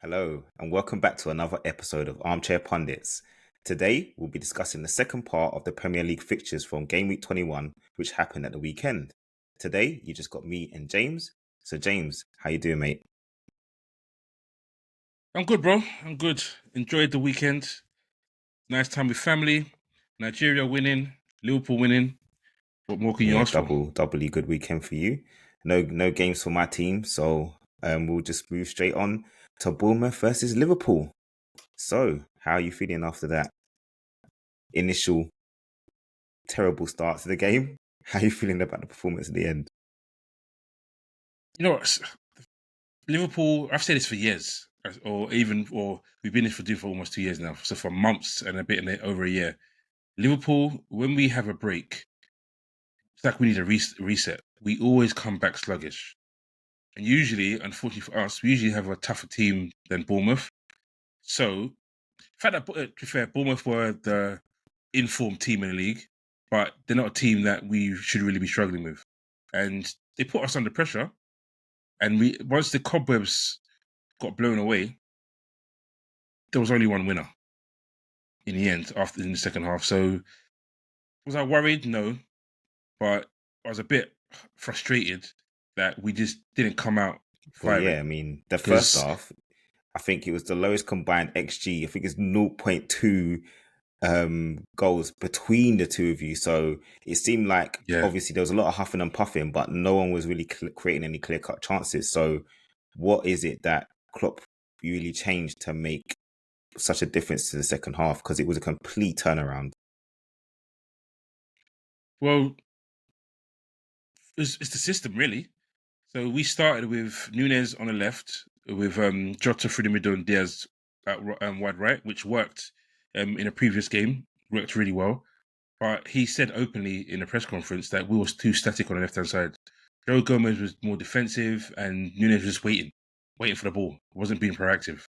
Hello, and welcome back to another episode of Armchair Pundits. Today, we'll be discussing the second part of the Premier League fixtures from Game Week 21, which happened at the weekend. Today, you just got me and James. So, James, how you doing, mate? I'm good, bro. I'm good. Enjoyed the weekend. Nice time with family. Nigeria winning. Liverpool winning. What more can you Yeah, ask for? doubly good weekend for you. No games for my team, so we'll just move straight on to Bournemouth versus Liverpool. So, how are you feeling after that initial terrible start to the game? How are you feeling about the performance at the end? You know what? Liverpool, I've said this for years, or we've been in for doing for almost 2 years now. So for months and a bit and over a year. Liverpool, when we have a break, it's like we need a reset. We always come back sluggish. And usually, unfortunately for us, we usually have a tougher team than Bournemouth. So, the fact that, to be fair, Bournemouth were the informed team in the league, but they're not a team that we should really be struggling with. And they put us under pressure. And we once the cobwebs got blown away, there was only one winner in the end after in the second half. So was I worried? No, but I was a bit frustrated that we just didn't come out Well, yeah, firing I mean, the first because half, I think it was the lowest combined XG. I think it's zero point 0.2 goals between the two of you. So it seemed like yeah. obviously there was a lot of huffing and puffing, but no one was really creating any clear cut chances. So what is it that Klopp really changed to make such a difference to the second half? Because it was a complete turnaround. Well, it's the system really. So we started with Nunez on the left, with Jota through the middle and Diaz at wide right, which worked in a previous game, worked really well. But he said openly in a press conference that we was too static on the left hand side. Joe Gomez was more defensive, and Nunez was just waiting for the ball. Wasn't being proactive.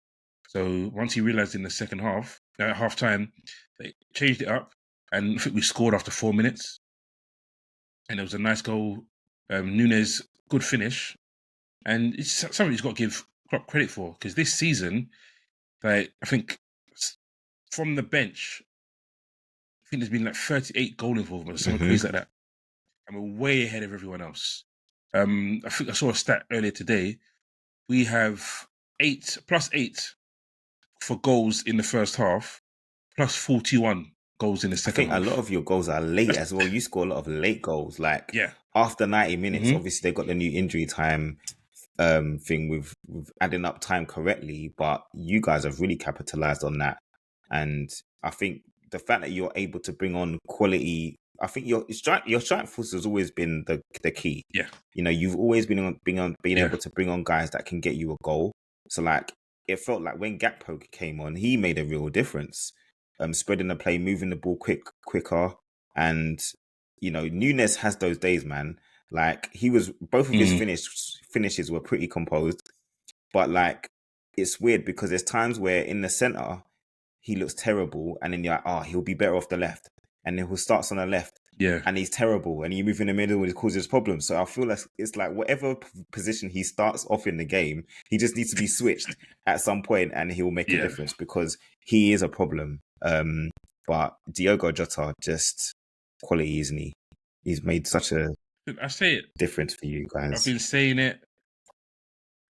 So once he realised in the second half, at half time, they changed it up, and I think we scored after 4 minutes, and it was a nice goal. Nunez, good finish, and it's something he's got to give Klopp credit for because this season, like I think from the bench, I think there's been like 38 goal involvements, something Hmm. crazy like that, and we're way ahead of everyone else. I think I saw a stat earlier today. We have 8 plus 8 for goals in the first half, plus 41 goals in the I second think a lot half. of your goals are late That's, as well. You score a lot of late goals. Like yeah. after 90 minutes, Hmm. obviously they got the new injury time thing with adding up time correctly, but you guys have really capitalized on that. And I think the fact that you're able to bring on quality, I think your strike force has always been the key. Yeah. You know, you've always being Yeah. able to bring on guys that can get you a goal. So like it felt like when Gakpo came on, he made a real difference. Spreading the play, moving the ball quicker, and Nunes has those days, man. Like he was, both of his Mm. finishes were pretty composed, but like it's weird because there's times where in the center he looks terrible, and then you're like, oh, he'll be better off the left, and then he starts on the left, Yeah. and he's terrible, and you move in the middle, and it causes problems. So I feel like it's like whatever position he starts off in the game, he just needs to be switched at some point, and he'll make a Yeah. difference because he is a problem. But Diogo Jota just quality, isn't he? He's made such a I say it. difference for you I've guys. been saying it.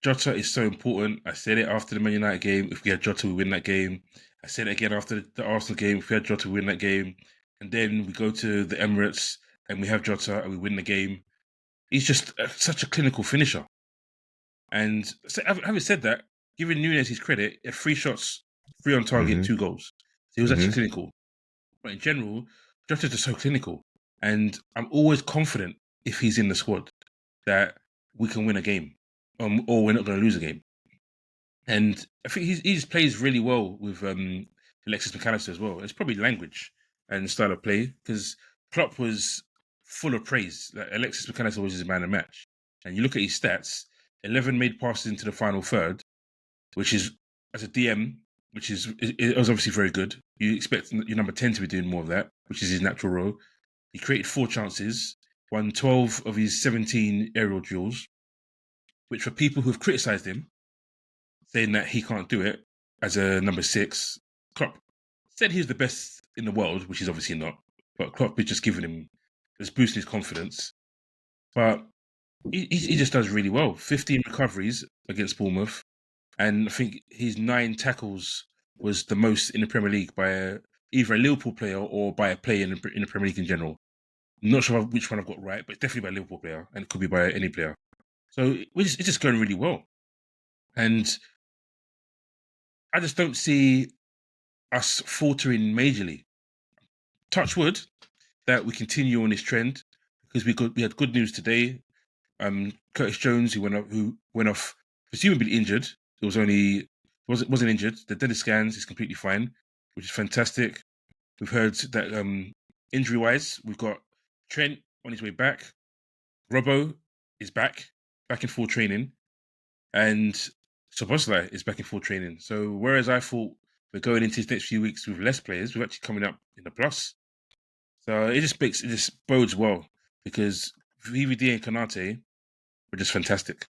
Jota is so important. I said it after the Man United game. If we had Jota, we win that game. I said it again after the Arsenal game. If we had Jota, we win that game. And then we go to the Emirates and we have Jota and we win the game. He's just such a clinical finisher. And having said that, giving Nunes his credit, he had 3 shots, 3 on target, Hmm. 2 goals. He was actually Hmm. clinical. But in general, Jota's just so clinical. And I'm always confident if he's in the squad that we can win a game, or we're not going to lose a game. And I think he just plays really well with Alexis McAllister as well. It's probably language and style of play because Klopp was full of praise. Like Alexis McAllister was his man of the match. And you look at his stats: 11 made passes into the final third, which is as a DM, which is it was obviously very good. You expect your number 10 to be doing more of that, which is his natural role. He created 4 chances, won 12 of his 17 aerial duels, which for people who have criticised him saying that he can't do it as a number 6. Klopp said he's the best in the world, which he's obviously not. But Klopp is just giving him, just boosting his confidence. But he just does really well. 15 recoveries against Bournemouth, and I think his 9 tackles was the most in the Premier League by either a Liverpool player or by a player in the Premier League in general. I'm not sure which one I've got right, but it's definitely by a Liverpool player, and it could be by any player. So it's just going really well. And I just don't see us faltering majorly. Touch wood that we continue on this trend, because we had good news today. Curtis Jones, who went off presumably injured. It wasn't injured. The Dennis scans is completely fine, which is fantastic. We've heard that injury wise, we've got Trent on his way back. Robbo is back in full training, and Szoboszlai is back in full training. So whereas I thought we're going into these next few weeks with less players, we're actually coming up in the plus. So it just bodes well, because VVD and Kanate were just fantastic.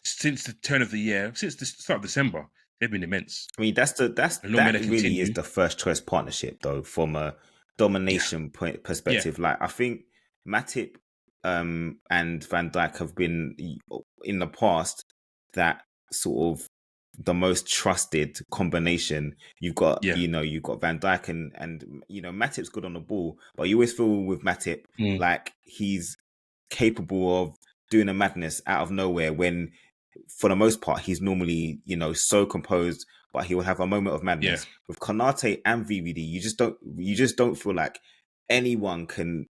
Since the turn of the year, since the start of December, they've been immense. I mean, that really is the first choice partnership, though, from a domination point perspective. Yeah. Like, I think Matip and Van Dijk have been in the past that sort of the most trusted combination. You've got you've got Van Dijk and Matip's good on the ball, but you always feel with Matip like he's capable of doing a madness out of nowhere when, for the most part, he's normally, so composed, but he will have a moment of madness. Yeah. With Konate and VVD, you just don't feel like anyone can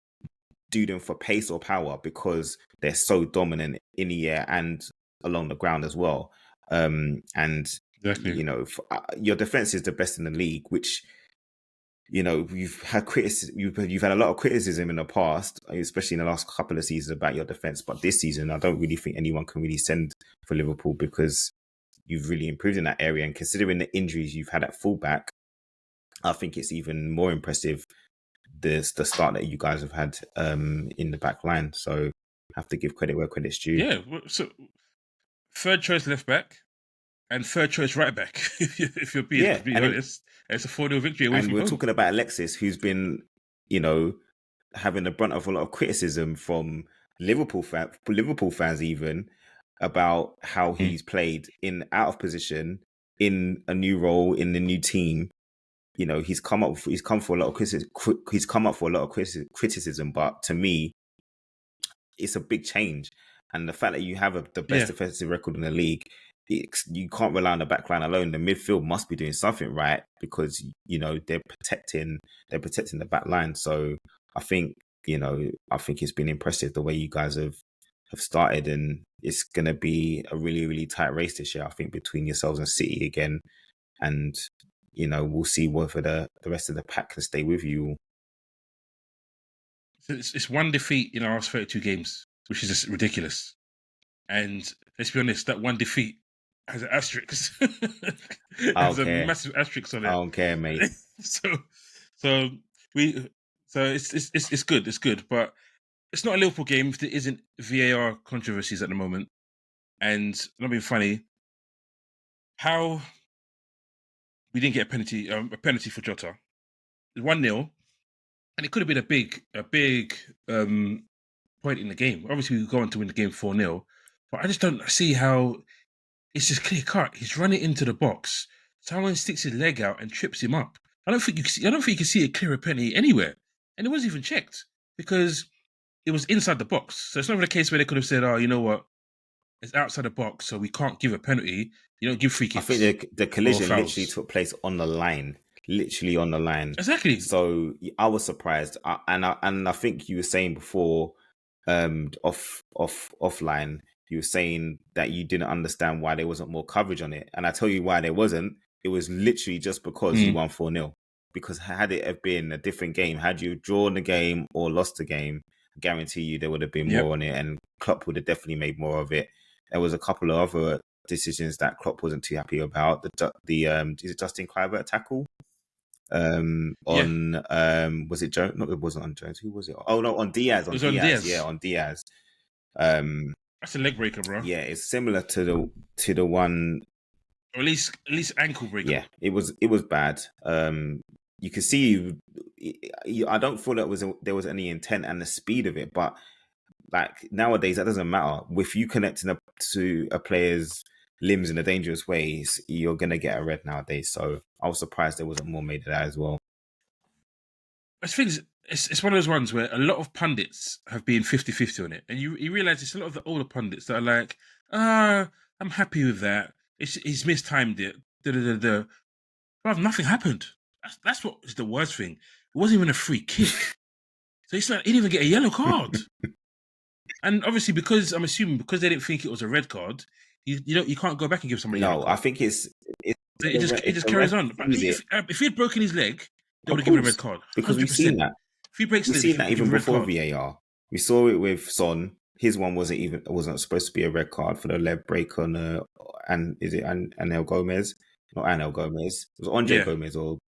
do them for pace or power, because they're so dominant in the air and along the ground as well. And Exactly. Your defense is the best in the league, which you've had you've had a lot of criticism in the past, especially in the last couple of seasons, about your defense. But this season, I don't really think anyone can really send for Liverpool, because you've really improved in that area. And considering the injuries you've had at fullback, I think it's even more impressive the start that you guys have had in the back line. So have to give credit where credit's due. Yeah. So third choice left back and third choice right back. if you're being completely honest, it's a 4-0 victory away from home. And we're talking about Alexis, who's been, having the brunt of a lot of criticism from Liverpool fans even, about how he's played out of position in a new role in the new team. He's come for a lot of criticism, but to me, it's a big change. And the fact that you have the best defensive record in the league, you can't rely on the back line alone. The midfield must be doing something right, because they're protecting the back line. So I think it's been impressive the way you guys have started, and it's going to be a really, really tight race this year, I think, between yourselves and City again. And we'll see whether the rest of the pack can stay with you. It's one defeat in our last 32 games, which is just ridiculous. And let's be honest, that one defeat has an asterisk. Has a massive asterisk on it. I don't care, mate. so it's good. It's good, but it's not a Liverpool game if there isn't VAR controversies at the moment. And not being funny, how we didn't get a penalty for Jota. 1-0, and it could have been a big point in the game. Obviously, we go on to win the game 4-0, but I just don't see how it's just clear cut. He's running into the box. Someone sticks his leg out and trips him up. I don't think you can see a clearer penalty anywhere, and it wasn't even checked because it was inside the box. So it's not even a case where they could have said, "Oh, you know what? It's outside the box, so we can't give a penalty. You don't give free kicks." I think the collision literally took place on the line. Literally on the line. Exactly. So I was surprised, and I think you were saying before, offline, you were saying that you didn't understand why there wasn't more coverage on it, and I tell you why there wasn't. It was literally just because you won 4-0. Because had it have been a different game, had you drawn the game or lost the game, I guarantee you there would have been more on it, and Klopp would have definitely made more of it. There was a couple of other decisions that Klopp wasn't too happy about. The is it Justin Kluivert tackle? Was it Jones? No, it wasn't on Jones. Who was it? Oh no, on Diaz. On Diaz. Yeah, on Diaz. That's a leg breaker, bro. Yeah, it's similar to the one Or at least ankle breakable. Yeah, it was bad. You can see. I don't feel that there was any intent and the speed of it, but like nowadays that doesn't matter. If you connecting up to a player's limbs in a dangerous way, you're gonna get a red nowadays. So I was surprised there wasn't more made of that as well. I think it's one of those ones where a lot of pundits have been 50-50 on it. And you realise it's a lot of the older pundits that are like, I'm happy with that. He's mistimed it. Da, da, da, da. But nothing happened. That's what is the worst thing. It wasn't even a free kick. So it's like he didn't even get a yellow card. And obviously, because I'm assuming because they didn't think it was a red card, you can't go back and give somebody a yellow No, card. I think it just carries on. But if he had broken his leg, they would have given a red card. Because we've 100%. seen that. If he breaks We've his leg, seen that even before VAR. We saw it with Son. His one wasn't supposed to be a red card for the leg break on and is it Anel Gomez? Not Anel Gomez. It was Andre Gomez or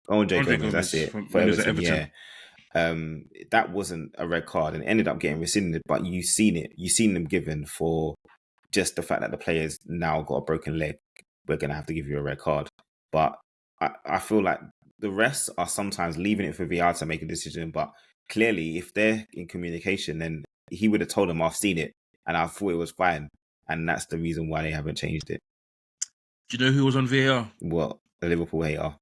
Andre Gomez. That's it for Everton. Yeah. That wasn't a red card and ended up getting rescinded. But you seen them given for just the fact that the players now got a broken leg. We're gonna have to give you a red card. But I feel like the refs are sometimes leaving it for VR to make a decision. But clearly, if they're in communication, then he would have told them, "I've seen it and I thought it was fine," and that's the reason why they haven't changed it. Do you know who was on VAR? Well, the Liverpool hater.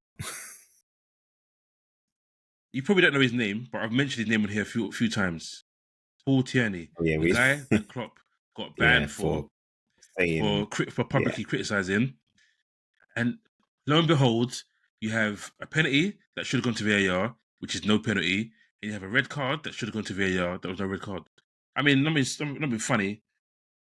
You probably don't know his name, but I've mentioned his name on here a few times. Paul Tierney, the guy that Klopp got banned for publicly criticising. And lo and behold, you have a penalty that should have gone to VAR, which is no penalty, and you have a red card that should have gone to VAR that was no red card. I mean, not being funny.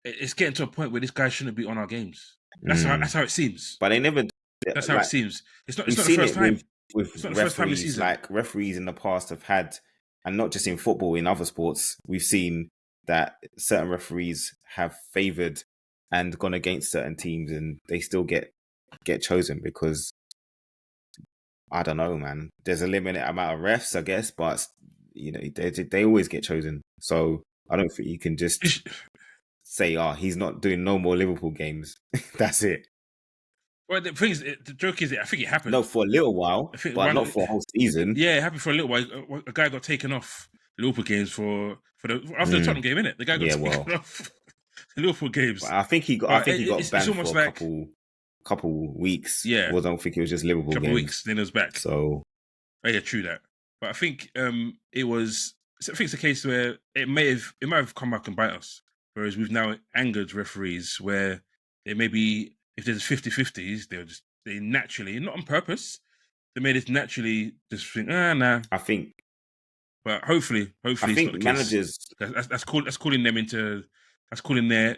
It's getting to a point where this guy shouldn't be on our games. That's how it seems. But they never. That's how it seems. It's not the first time. With referees, like referees in the past have had, and not just in football, in other sports, we've seen that certain referees have favoured and gone against certain teams, and they still get chosen because I don't know, man. There's a limited amount of refs, I guess, but you know they always get chosen. So I don't think you can just say, he's not doing no more Liverpool games. That's it. Well, the thing is, the joke is, I think it happened. No, for a little while, but not for a whole season. Yeah, it happened for a little while. A guy got taken off Liverpool games after the Tottenham game, innit? The guy got taken off the Liverpool games. I think he got banned for a couple weeks. Yeah, I don't think it was just Liverpool games. Couple weeks, then it was back. So, yeah, true that. But I think it was. I think it's a case where it might have come back and bite us. Whereas we've now angered referees where they maybe, if there's 50-50s, they naturally, not on purpose, they made it naturally just think, nah. I think. But hopefully it's not the managers. That's questioning their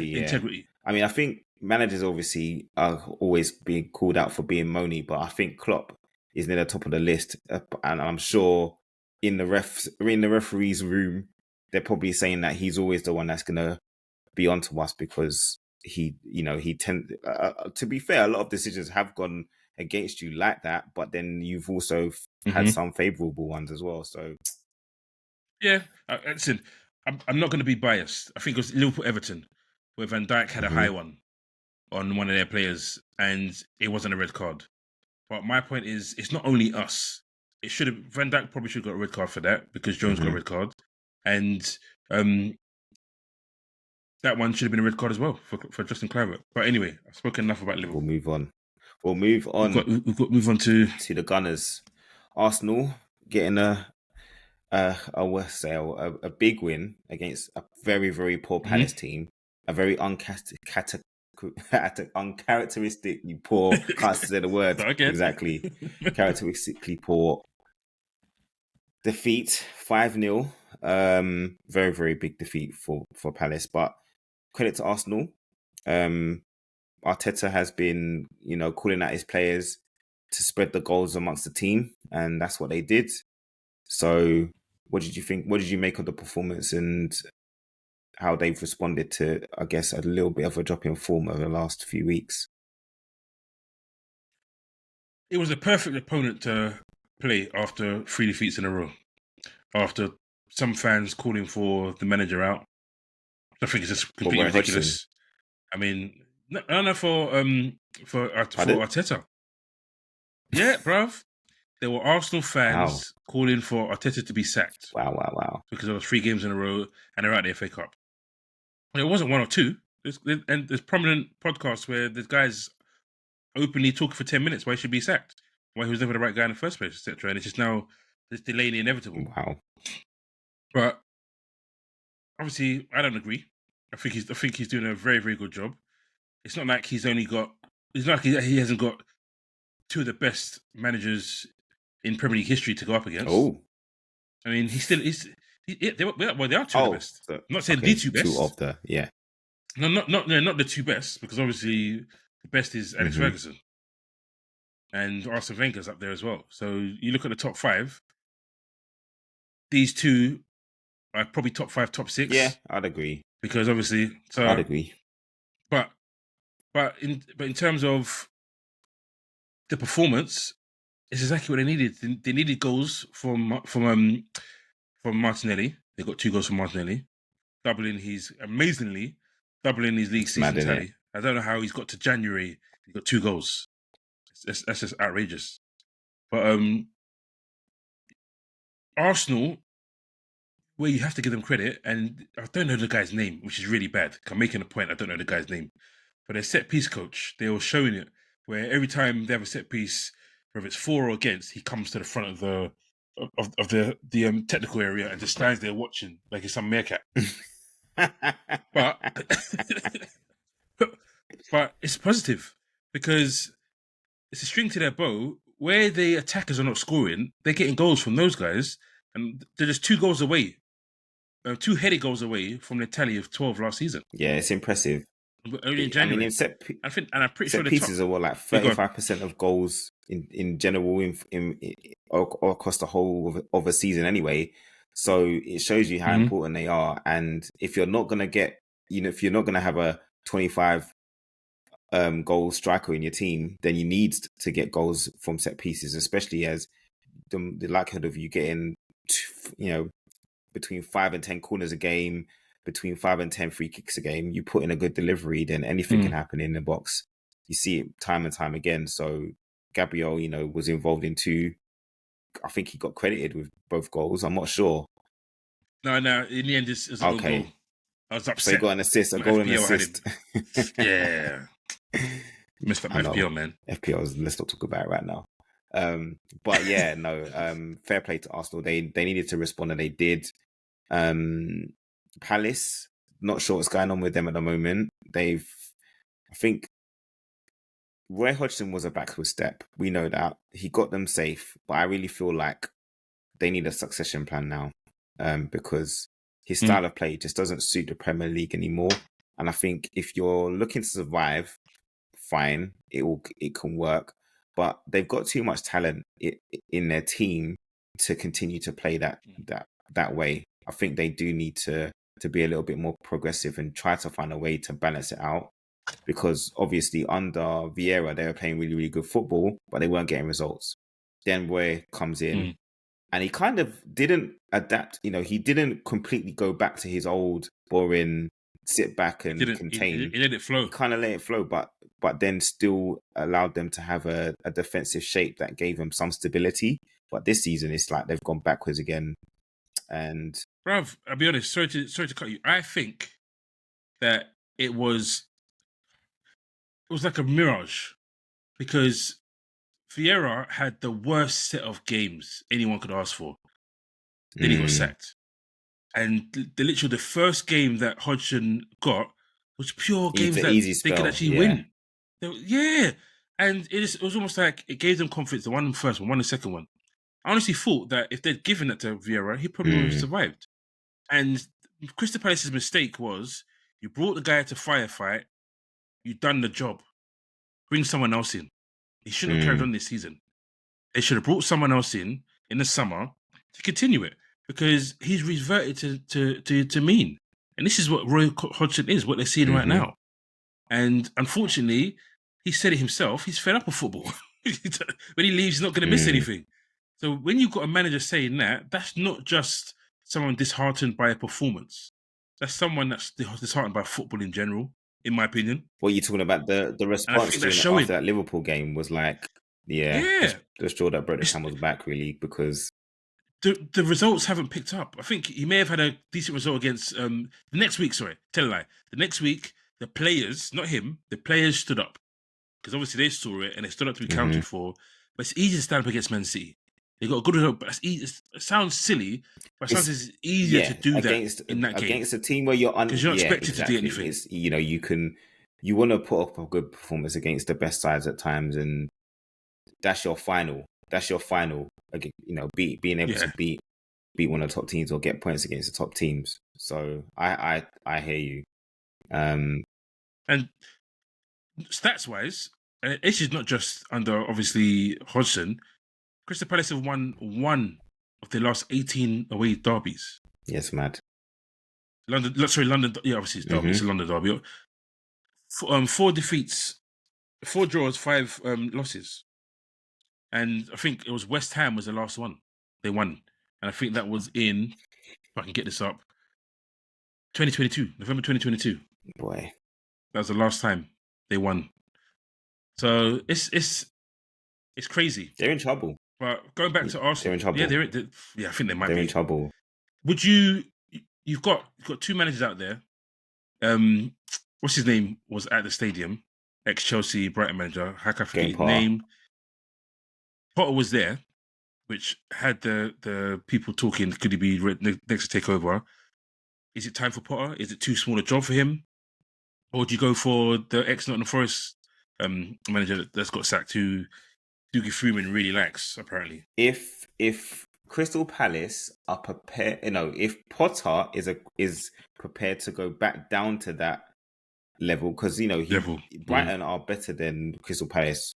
integrity. I mean, I think managers obviously are always being called out for being moany, but I think Klopp is near the top of the list, and I'm sure in the referees' room, they're probably saying that he's always the one that's gonna be onto us because he to be fair, a lot of decisions have gone against you like that, but then you've also had some favourable ones as well. So yeah, listen, I'm not going to be biased. I think it was Liverpool-Everton where Van Dijk had a high one on one of their players, and it wasn't a red card. But my point is, it's not only us. Van Dijk probably should have got a red card for that because Jones got a red card, and that one should have been a red card as well for Justin Kluivert. But anyway, I've spoken enough about Liverpool. We'll move on. We've got to move on to the Gunners. Arsenal getting a big win against a very, very poor Palace team. A very uncharacteristically poor. Can't say the word exactly. Characteristically poor defeat, 5-0. Very, very big defeat for Palace. But credit to Arsenal. Arteta has been, calling out his players to spread the goals amongst the team, and that's what they did. So, what did you think? What did you make of the performance and how they've responded to, I guess, a little bit of a drop in form over the last few weeks? It was a perfect opponent to play after 3 defeats in a row. After some fans calling for the manager out, I think it's just completely ridiculous. I mean, No, for Pardon? Arteta. Yeah, bruv. There were Arsenal Wow. fans calling for Arteta to be sacked Wow, wow, wow. because there was 3 games in a row and they're out the FA Cup. And it wasn't one or two. There's prominent podcasts where the guys openly talking for 10 minutes why he should be sacked, why he was never the right guy in the first place, etc. And it's just now it's delaying the inevitable. Wow. But obviously, I don't agree. I think he's doing a very, very good job. It's not like he's only got. It's not like he hasn't got 2 of the best managers in Premier League history to go up against. Oh. I mean, he still is. They are 2 of the best. So, I'm not saying okay, the 2 best. 2 of the, yeah. No, not the 2 best, because obviously the best is Alex Ferguson, and Arsene Wenger's up there as well. So you look at the top 5. These 2 are probably top 5, top 6. Yeah, I'd agree. Because obviously, so I'd agree. But in terms of the performance, it's exactly what they needed. They needed goals from Martinelli. They got 2 goals from Martinelli, amazingly doubling his league season tally. I don't know how he's got to January. He got 2 goals. That's just outrageous. But Arsenal, where you have to give them credit, and I don't know the guy's name, which is really bad. I'm making a point. I don't know the guy's name, but their set piece coach, they were showing it where every time they have a set piece, whether it's for or against, he comes to the front of the technical area and just stands there watching like it's some meerkat. But but it's positive because it's a string to their bow. Where the attackers are not scoring, they're getting goals from those guys, and they're just 2 goals away, 2 headed goals away from the tally of 12 last season. Yeah, it's impressive. Only in January. I mean, I'm pretty sure pieces are what, like 35% of goals in general in across the whole of a season anyway. So it shows you how important they are. And if you're not gonna get, if you're not gonna have a 25 goal striker in your team, then you need to get goals from set pieces, especially as the likelihood of you getting, between 5 and 10 corners a game, between 5 and 10 free kicks a game. You put in a good delivery, then anything can happen in the box. You see it time and time again. So Gabriel, was involved in 2. I think he got credited with both goals. I'm not sure. No. In the end, it's a okay. goal. I was upset. So he got an assist, a goal and assist. Yeah. Missed up FPL, man. FPL, let's not talk about it right now. But yeah, no. Fair play to Arsenal. They needed to respond, and they did. Palace, not sure what's going on with them at the moment. I think Roy Hodgson was a backward step. We know that. He got them safe, but I really feel like they need a succession plan now, because his style of play just doesn't suit the Premier League anymore. And I think if you're looking to survive, fine, it can work. But they've got too much talent in their team to continue to play that way. I think they do need to be a little bit more progressive and try to find a way to balance it out. Because obviously under Vieira, they were playing really, really good football, but they weren't getting results. Then Roy comes in and he kind of didn't adapt. He didn't completely go back to his old boring sit back and contain. He let it flow. He kind of let it flow, but then still allowed them to have a defensive shape that gave them some stability. But this season, it's like they've gone backwards again. And bruv, I'll be honest. Sorry to cut you. I think that it was like a mirage, because Vieira had the worst set of games anyone could ask for. Then he got sacked. And the first game that Hodgson got was pure games that they could actually win. Yeah. And it was almost like it gave them confidence. They won the first one, won the second one. I honestly thought that if they'd given it to Vieira, he probably would have survived. And Crystal Palace's mistake was you brought the guy to firefight, you've done the job. Bring someone else in. He shouldn't have carried on this season. They should have brought someone else in the summer to continue it, because he's reverted to mean. And this is what Roy Hodgson is, what they're seeing right now. And unfortunately, he said it himself, he's fed up of football. When he leaves, he's not going to miss anything. So when you've got a manager saying that, that's not just someone disheartened by a performance. That's someone that's disheartened by football in general. in my opinion. What are you talking about? The And I response think that's during showing. after that Liverpool game was like, yeah, Yeah. the straw that broke the It's, camel's back, really, because the results haven't picked up. I think he may have had a decent result against the next week. Sorry, tell a lie. The next week, the players, not him, the players stood up because obviously they saw it and they stood up to be mhm. counted for. But it's easy to stand up against Man City. They got a good result, but it sounds silly, but sometimes it's easier to Yeah, do that against in that game a team where you're because you're not yeah, expected to do exactly. anything. It's you want to put up a good performance against the best sides at times, and that's your final. That's your final. Being able to Yeah, beat one of the top teams or get points against the top teams. So I hear you. and stats wise, this is not just under obviously Hodgson. Crystal Palace have won one of their last 18 away derbies. Yes, mad. London. Yeah, obviously it's derby. It's a Hmm. London derby. Four defeats, four draws, five losses, and I think it was West Ham was the last one they won, and I think that was in. If I can get this up, 2022, November 2022. Boy, That was the last time they won. So it's crazy. they're in trouble. But going back to They're in Arsenal, yeah, trouble. yeah, I think they might They're in be. trouble. Would you? You've got two managers out there. What's his name was at the stadium, ex Chelsea Brighton manager. How can I forget Game his Potter. name? Potter was there, which had the people talking. Could he be next to take over? Is it time for Potter? Is it too small a job for him, or do you go for the ex Nottingham Forest manager that's got sacked, who Doogie Freeman really likes apparently? If Crystal Palace are prepared, if Potter is prepared to go back down to that level, because he Level, Brighton are better than Crystal Palace,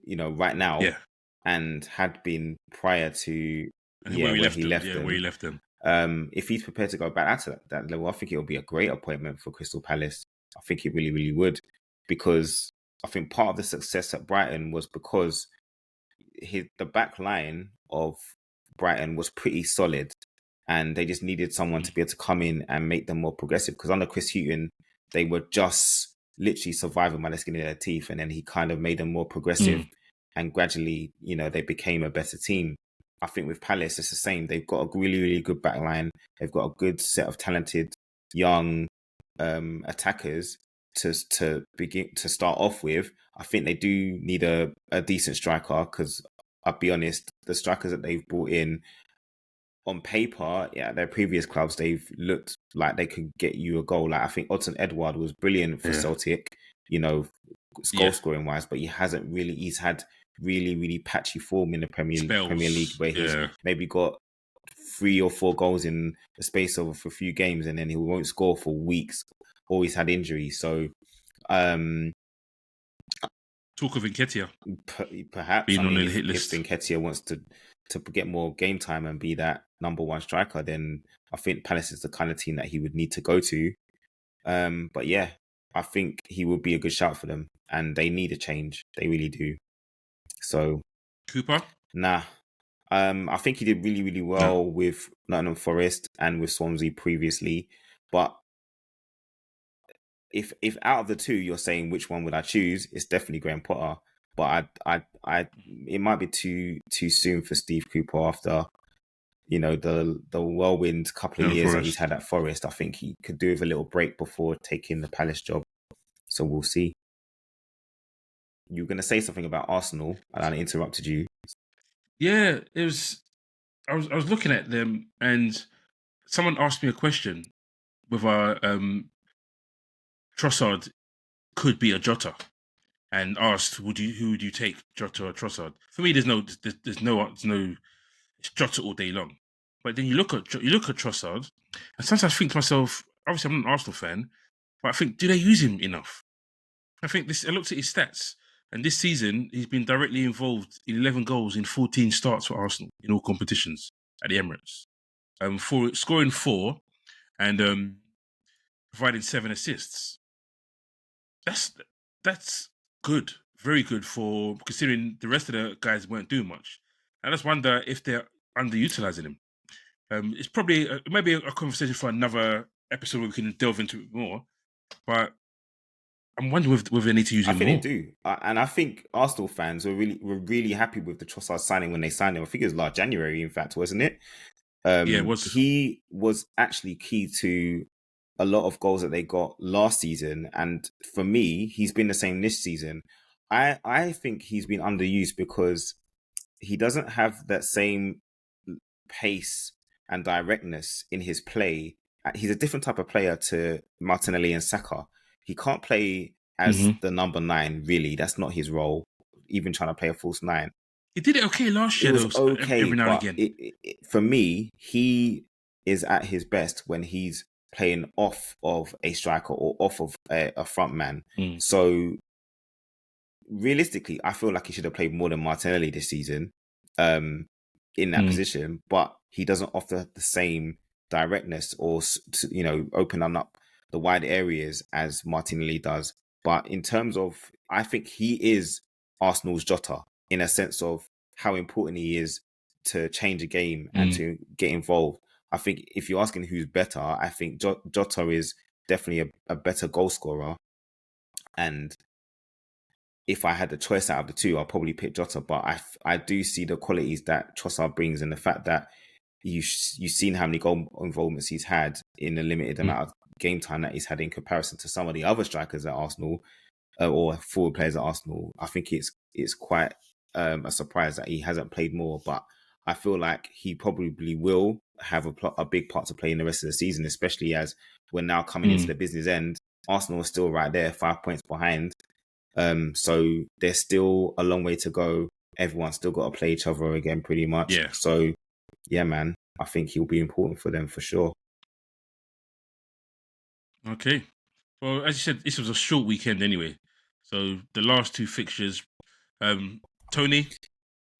right now, yeah, and had been prior to and where he where left he them, left yeah, where them. he left them, If he's prepared to go back to that level, I think it will be a great appointment for Crystal Palace. I think it really, really would, because I think part of the success at Brighton was because the back line of Brighton was pretty solid, and they just needed someone to be able to come in and make them more progressive. Because under Chris Hughton, they were just literally surviving by the skin of their teeth, and then he kind of made them more progressive, and gradually, they became a better team. I think with Palace, it's the same. They've got a really, really good back line. They've got a good set of talented young attackers to begin to start off with. I think they do need a decent striker, because I'll be honest, the strikers that they've brought in on paper, yeah, their previous clubs, they've looked like they could get you a goal. Like I think Odsonne Edouard was brilliant for yeah, Celtic, you know, goal yeah, scoring wise, but he's had really, really patchy form in the Premier League, spells, where he's yeah, maybe got 3 or 4 goals in the space of a few games, and then he won't score for weeks. Always had injuries. So um talk of Nketiah perhaps, I being on mean, the if hit list. Nketiah wants to get more game time and be that number one striker, then I think Palace is the kind of team that he would need to go to. But yeah, I think he would be a good shout for them, and they need a change. They really do. So Cooper, nah. I think he did really, really no, well with Nottingham Forest and with Swansea previously. But if out of the two you're saying which one would I choose, it's definitely Graham Potter. But it might be too soon for Steve Cooper after the whirlwind couple of no years that he's Forest. had at Forest. I think he could do with a little break before taking the Palace job. So we'll see. You were going to say something about Arsenal, and I interrupted you. Yeah, it was. I was looking at them, and someone asked me a question whether Trossard could be a Jota, and asked, who would you take, Jota or Trossard? For me, there's no it's Jota all day long. But then you look at Trossard, and sometimes I think to myself, obviously I'm not an Arsenal fan, but I think, do they use him enough? I looked at his stats, and this season he's been directly involved in 11 goals in 14 starts for Arsenal in all competitions at the Emirates. For scoring 4 and providing 7 assists. That's that's good, very good for considering the rest of the guys weren't doing much. I just wonder if they're underutilizing him. It's probably maybe a conversation for another episode where we can delve into it more. But I'm wondering whether they need to use I him think they more. do, and I think Arsenal fans were really happy with the Trossard signing when they signed him. I think it was last January, in fact, wasn't it? Yeah, it was. He was actually key to a lot of goals that they got last season, and for me, he's been the same this season. I think he's been underused because he doesn't have that same pace and directness in his play. He's a different type of player to Martinelli and Saka. He can't play as Hmm. the number 9, really. That's not his role, even trying to play a false 9. He did it okay last It year, was though. okay, Every now and but again. for me, he is at his best when he's playing off of a striker or off of a front man. Mm. So realistically, I feel like he should have played more than Martinelli this season, um, in that Mm. position. But he doesn't offer the same directness or opening up the wide areas as Martinelli does. But in terms of, I think he is Arsenal's Jota in a sense of how important he is to change a game and Mm. to get involved. I think if you're asking who's better, I think Jota is definitely a better goal scorer. And if I had the choice out of the two, I'll probably pick Jota. But I do see the qualities that Trossard brings, and the fact that you've seen how many goal involvements he's had in the limited Mm. amount of game time that he's had in comparison to some of the other strikers at Arsenal, or forward players at Arsenal. I think it's quite a surprise that he hasn't played more. But I feel like he probably will have a big part to play in the rest of the season, especially as we're now coming into Mm. the business end. Arsenal are still right there, 5 points behind. So there's still a long way to go. Everyone's still got to play each other again, pretty much. Yeah. So yeah, man, I think he'll be important for them for sure. Okay. Well, as you said, this was a short weekend anyway. So the last two fixtures, Tony.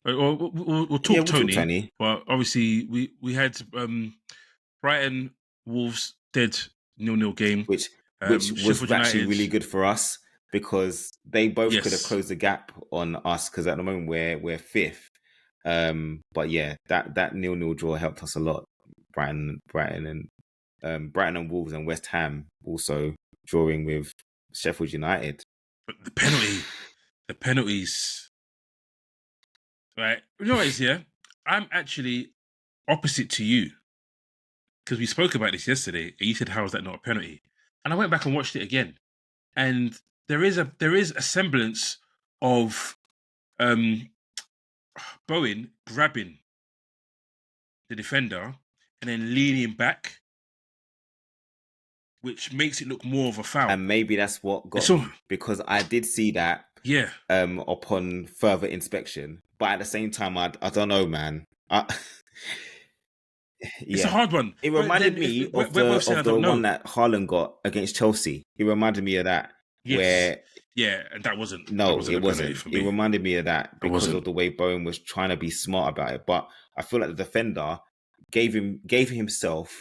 We'll Yeah, talk we'll talk Tony, Tony, but obviously we had Brighton Wolves dead 0-0 game. which was Sheffield actually United, really good for us because they both could have yes, closed the gap on us because at the moment we're fifth. But yeah, that 0-0 draw helped us a lot. Brighton and Wolves and West Ham also drawing with Sheffield United. but the penalties, right? You know what it is, yeah? I'm actually opposite to you because we spoke about this yesterday, and you said, "How is that not a penalty?" And I went back and watched it again, and there is a semblance of um, Bowen grabbing the defender and then leaning back, which makes it look more of a foul. And maybe that's what got So me because I did see that yeah, upon further inspection. But at the same time, I don't know, man. it's a Yeah, hard one. it But reminded then if me we're both saying I of the don't one know. that Haaland got against Chelsea. It reminded me of that. Yes, Where yeah, and that wasn't no, it a penalty wasn't. for It me. reminded me of that It because wasn't. of the way Bowen was trying to be smart about it. But I feel like the defender gave himself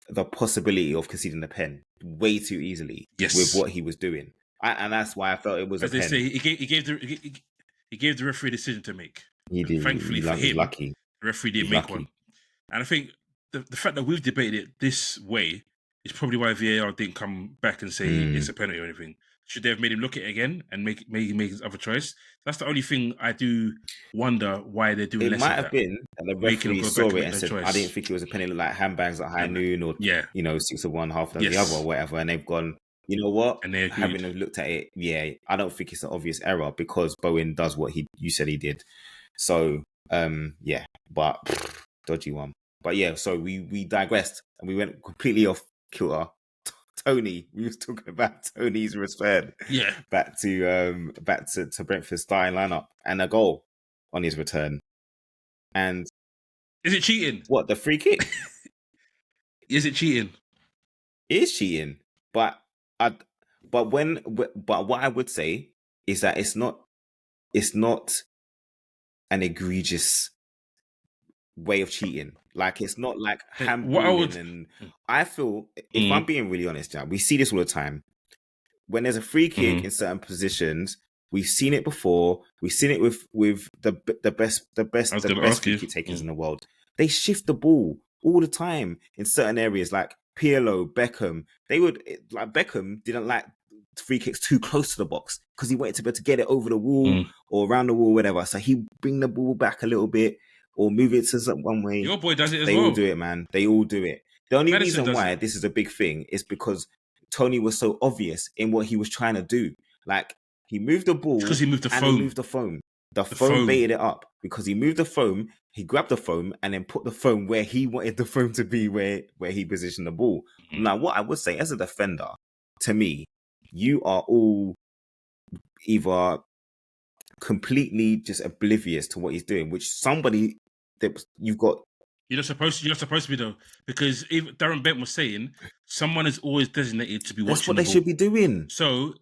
the possibility of conceding the pen way too easily with Yes, what he was doing. And that's why I felt it was a as they pen. say, he gave the referee a decision to make, He and did. thankfully for He's him, lucky. the referee didn't He's make one. lucky. And I think the fact that we've debated it this way is probably why VAR didn't come back and say it's Mm. a penalty or anything. Should they have made him look at it again and make his other choice? That's the only thing I do wonder why they're doing It less might of have that, been that the making them referee go back saw and it make and their said, I didn't choice. think it was a penalty like handbags at high And noon or, yeah, 6 of one, half does the other or yes, whatever. And they've gone, you know what? and they Having agreed. looked at it, yeah, I don't think it's an obvious error because Bowen does what you said he did. So, yeah, but dodgy one. But yeah, so we digressed and we went completely off kilter. Tony, we was talking about Tony's return Yeah, back to Brentford's starting lineup and a goal on his return. And is it cheating? what, the free kick? Is it cheating? It is cheating. But I but what I would say is that it's not an egregious way of cheating. Like it's not like What I handballing would, and I feel if I'm mm, being really honest, Jack, we see this all the time. When there's a free kick mm, in certain positions, we've seen it before. We've seen it with the best the I best was the going to best ask free you. kick takers in the world. They shift the ball all the time in certain areas, like Pirlo, Beckham. They would like Beckham didn't like free kicks too close to the box because he wanted to be able to get it over the wall or around the wall, whatever. So he bring the ball back a little bit or move it to one way. Your boy does it as They well. all do it, man. They all do it. The only Madison reason does why it. this is a big thing is because Toney was so obvious in what he was trying to do. Like, he moved the ball Because he moved the and foam. he moved the foam. The foam baited it up because he moved the foam, he grabbed the foam and then put the foam where he wanted the foam to be, where he positioned the ball. Now, what I would say as a defender, to me, you are all either completely just oblivious to what he's doing, which somebody that you've got. You're not supposed to be though, because even Darren Bent was saying someone is always designated to be That's watching what the they ball. should be doing. So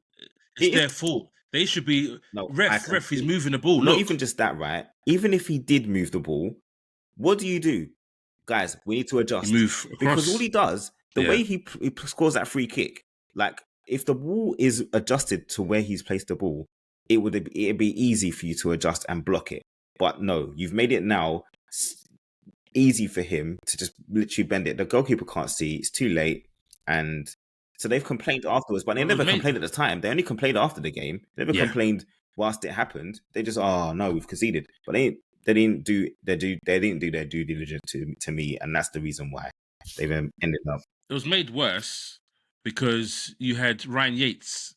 it's their fault. They should be ref. He's moving the ball. Not even just that, right? Even if he did move the ball, what do? Guys, we need to adjust. You move across. Because all he does, the way he scores that free kick, like if the ball is adjusted to where he's placed the ball, it'd be easy for you to adjust and block it. But no, you've made it now easy for him to just literally bend it. The goalkeeper can't see; it's too late, and so they've complained afterwards. But they never complained at the time. They only complained after the game. They never complained whilst it happened. They just, oh no, we've conceded. But they didn't do their due diligence to me, and that's the reason why they've ended up. It was made worse because you had Ryan Yates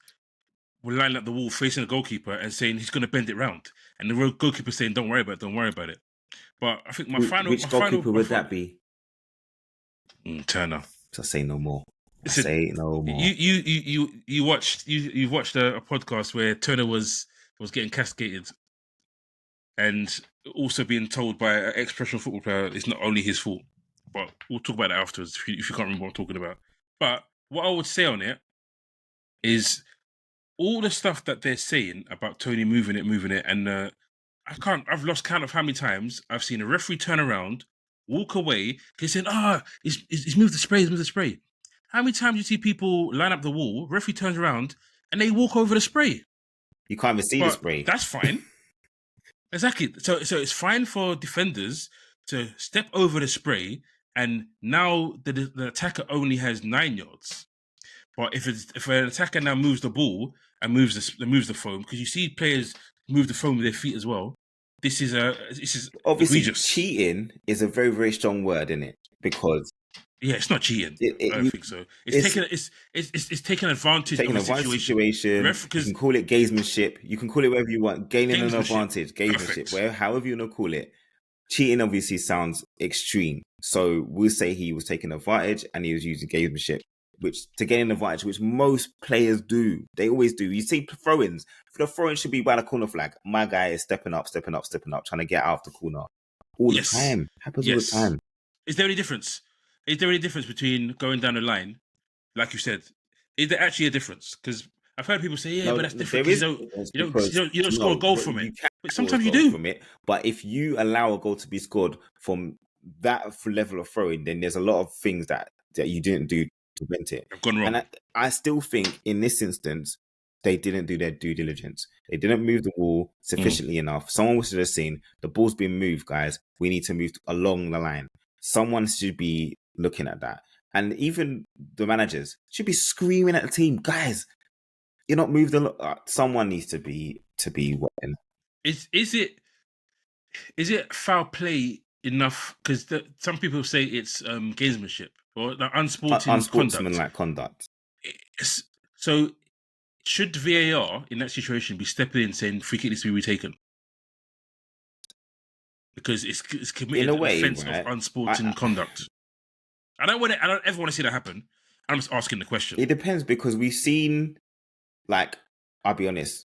lining up the wall facing the goalkeeper and saying he's going to bend it round, and the goalkeeper saying, "Don't worry about it." But I think which goalkeeper would that be? Turner. So say no more. Say no more. You watched a podcast where Turner was getting castigated, and also being told by an ex-professional football player it's not only his fault. But we'll talk about that afterwards if you can't remember what I'm talking about. But what I would say on it is all the stuff that they're saying about Toney moving it, and I've lost count of how many times I've seen a referee turn around, walk away, he's saying, he's moved the spray. How many times do you see people line up the wall, referee turns around, and they walk over the spray? You can't even see the spray. That's fine. Exactly. So it's fine for defenders to step over the spray, and now the attacker only has 9 yards. But if an attacker now moves the ball and moves the foam, because you see players move the foam with their feet as well. This is obviously egregious. Cheating is a very, very strong word, isn't it? Because it's not cheating. I don't think so. It's taking advantage of a situation. You can call it gamesmanship. You can call it whatever you want. Gaining an advantage, gamesmanship, however you want to call it. Cheating obviously sounds extreme. So we'll say he was taking advantage and he was using gamesmanship, to gain an advantage, which most players do. They always do. You see throw-ins. The throw-in should be by the corner flag. My guy is stepping up, trying to get out of the corner. All the time. Happens all the time. Is there any difference? Is there any difference between going down the line, like you said? Is there actually a difference? Because I've heard people say, but that's different. You don't score a goal from it. But sometimes you do. From it. But if you allow a goal to be scored from that level of throwing, then there's a lot of things that you didn't do to prevent it. I've gone wrong. And I still think in this instance, they didn't do their due diligence. They didn't move the ball sufficiently enough. Someone should have seen the ball's been moved, guys. We need to move along the line. Someone should be looking at that. And even the managers should be screaming at the team, guys, you're not moved a lot. Someone needs to be watching. Is it foul play enough? Because some people say it's gamesmanship or unsportsmanlike conduct. So should VAR in that situation be stepping in saying free kick needs to be retaken? Because it's committed an offence of unsporting conduct. I don't ever want to see that happen. I'm just asking the question. It depends, because we've seen, I'll be honest,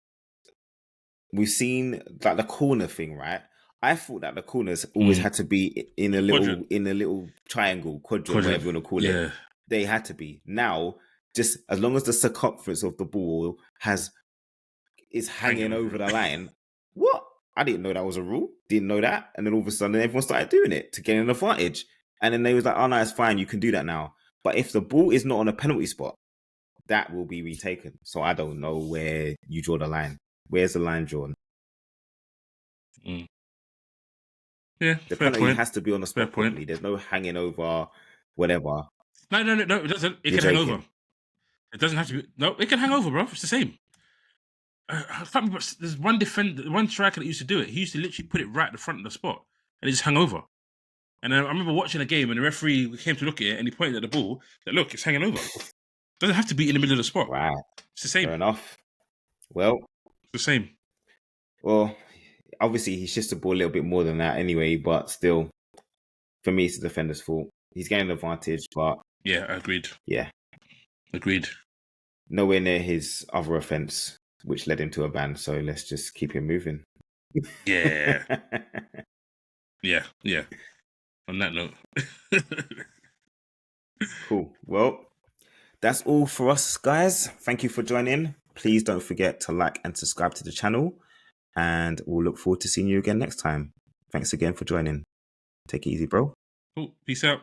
we've seen the corner thing, right? I thought that the corners always had to be in a little triangle, quadrant, whatever you want to call it. They had to be. Now, just as long as the circumference of the ball is hanging over the line. What? I didn't know that was a rule. Didn't know that. And then all of a sudden, everyone started doing it to gain an advantage. And then they was like, oh, no, it's fine. You can do that now. But if the ball is not on a penalty spot, that will be retaken. So I don't know where you draw the line. Where's the line drawn? Yeah, the penalty has to be on the spot properly. There's no hanging over, whatever. No, it doesn't. It can hang over. It doesn't have to be. No, it can hang over, bro. It's the same. I can't remember. There's one striker that used to do it. He used to literally put it right at the front of the spot, and it just hung over. And I remember watching a game, and the referee came to look at it, and he pointed at the ball. That look, it's hanging over. It doesn't have to be in the middle of the spot. Wow. It's the same. Fair enough. Well, It's the same. Well, obviously he's just a ball a little bit more than that anyway, but still, for me, it's the defender's fault. He's getting an advantage, but Yeah, agreed. yeah, Agreed. nowhere near his other offense, which led him to a ban. So let's just keep him moving. Yeah. Yeah. On that note. Cool. Well, that's all for us, guys. Thank you for joining. Please don't forget to like and subscribe to the channel, and we'll look forward to seeing you again next time. Thanks again for joining. Take it easy, bro. Cool. Peace out.